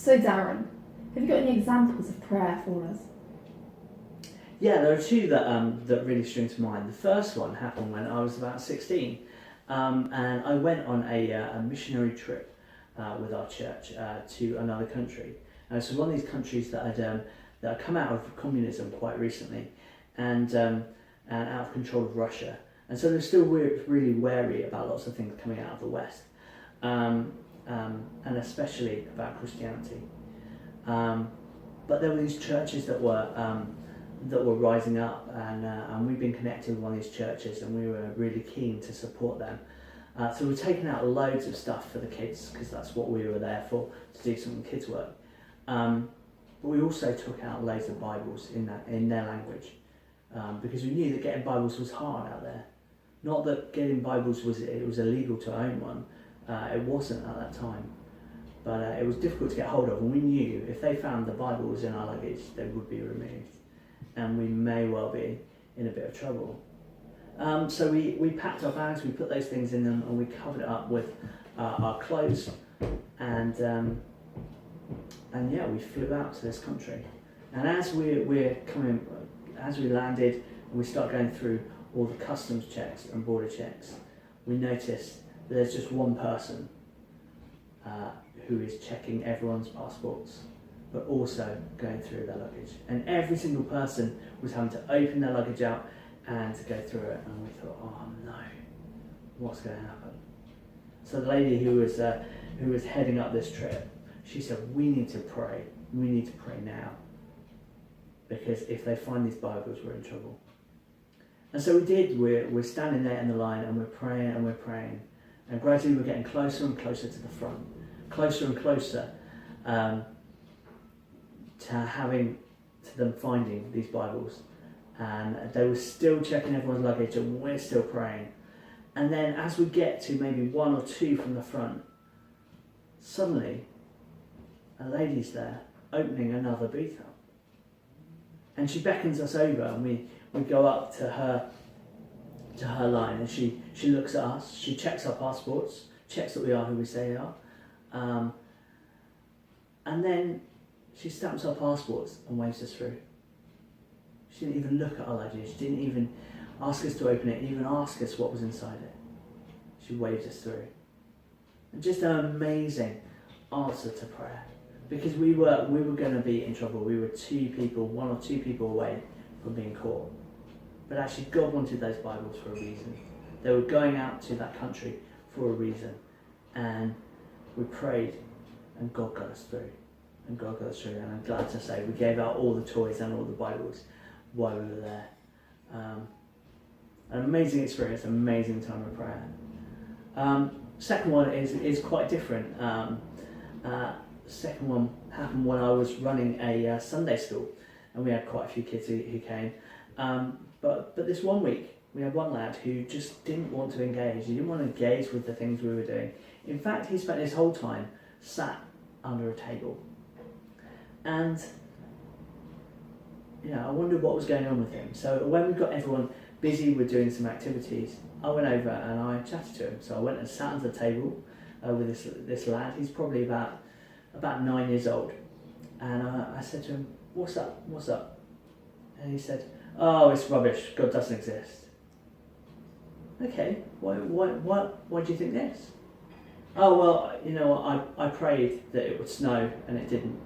So Darren, have you got any examples of prayer for us? Yeah, there are two that really spring to mind. The first one happened when I was about 16, and I went on a missionary trip with our church to another country. So one of these countries that had come out of communism quite recently, and out of control of Russia, and so they're still really wary about lots of things coming out of the West, and especially about Christianity. But there were these churches that were rising up, and we've been connected with one of these churches, and we were really keen to support them. So we're taking out loads of stuff for the kids, because that's what we were there for, to do some kids work. But we also took out loads of Bibles in their language, because we knew that getting Bibles was hard out there. Not that getting Bibles was illegal to own one, it wasn't at that time, but it was difficult to get hold of, and we knew if they found the Bibles in our luggage, they would be removed, and we may well be in a bit of trouble. So we packed our bags, we put those things in them, and we covered it up with our clothes, and yeah, we flew out to this country. And as we landed, and we start going through all the customs checks and border checks, we noticed that there's just one person who is checking everyone's passports, but also going through their luggage. And every single person was having to open their luggage out and to go through it. And we thought, oh no, what's going to happen? So the lady who was heading up this trip, she said, we need to pray. We need to pray now, because if they find these Bibles, we're in trouble. And so we did. We're standing there in the line, and we're praying and we're praying, and gradually we're getting closer and closer to the front, closer and closer to them finding these Bibles. And they were still checking everyone's luggage, and we're still praying. And then as we get to maybe one or two from the front, suddenly a lady's there opening another booth up. And she beckons us over, and we go up to her line, and she looks at us, she checks our passports, checks that we are who we say we are, and then she stamps our passports and waves us through. She didn't even look at our luggage, she didn't even ask us to open it, even ask us what was inside it. She waved us through. And just an amazing answer to prayer, because we were going to be in trouble. We were one or two people away from being caught. But actually God wanted those Bibles for a reason. They were going out to that country for a reason. And we prayed, and God got us through. And God got us through. And I'm glad to say we gave out all the toys and all the Bibles while we were there. An amazing experience, amazing time of prayer. Second one is quite different. Second one happened when I was running a Sunday school, and we had quite a few kids who came. But this one week, we had one lad who just didn't want to engage. He didn't want to engage with the things we were doing. In fact, he spent his whole time sat under a table. And I wondered what was going on with him. So when we got everyone busy with doing some activities, I went over and I chatted to him. So I went and sat under the table with this lad. He's probably about 9 years old. And I said to him, what's up? What's up? And he said, oh, it's rubbish. God doesn't exist. Okay, why do you think this? Oh, well, I prayed that it would snow and it didn't.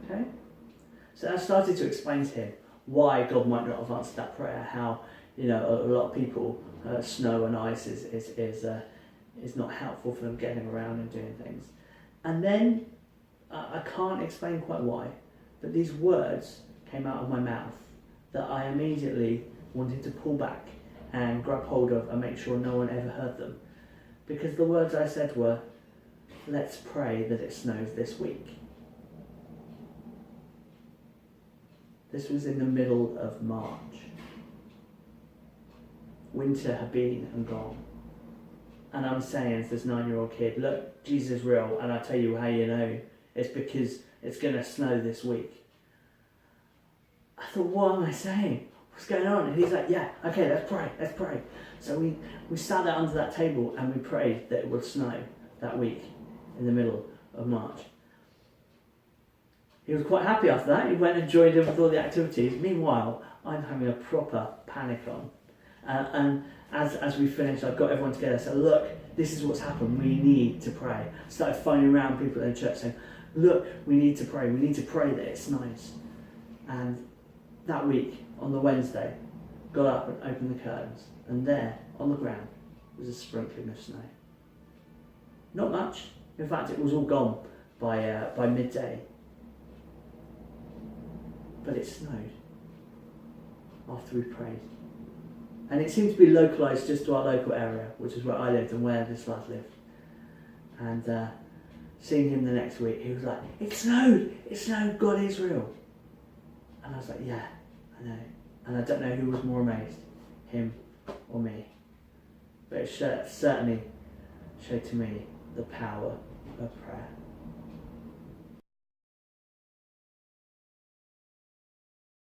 Okay. So I started to explain to him why God might not have answered that prayer, how, a lot of people, snow and ice is not helpful for them getting around and doing things. And then, I can't explain quite why, but these words came out of my mouth that I immediately wanted to pull back and grab hold of and make sure no one ever heard them. Because the words I said were, let's pray that it snows this week. This was in the middle of March. Winter had been and gone. And I'm saying to this 9-year-old kid, look, Jesus is real, and I'll tell you how you know. It's because it's going to snow this week. I thought, what am I saying? What's going on? And he's like, yeah, okay, let's pray. So we sat there under that table and we prayed that it would snow that week in the middle of March. He was quite happy after that. He went and joined in with all the activities. Meanwhile, I'm having a proper panic on. And as we finished, I got everyone together and said, look, this is what's happened. We need to pray. I started phoning around people in the church saying, look, we need to pray. We need to pray that it's nice. And that week, on the Wednesday, got up and opened the curtains. And there, on the ground, was a sprinkling of snow. Not much. In fact, it was all gone by midday. But it snowed after we prayed. And it seemed to be localised just to our local area, which is where I lived and where this lad lived. And seeing him the next week, he was like, it snowed, God is real. And I was like, yeah, I know. And I don't know who was more amazed, him or me. But it certainly showed to me the power of prayer.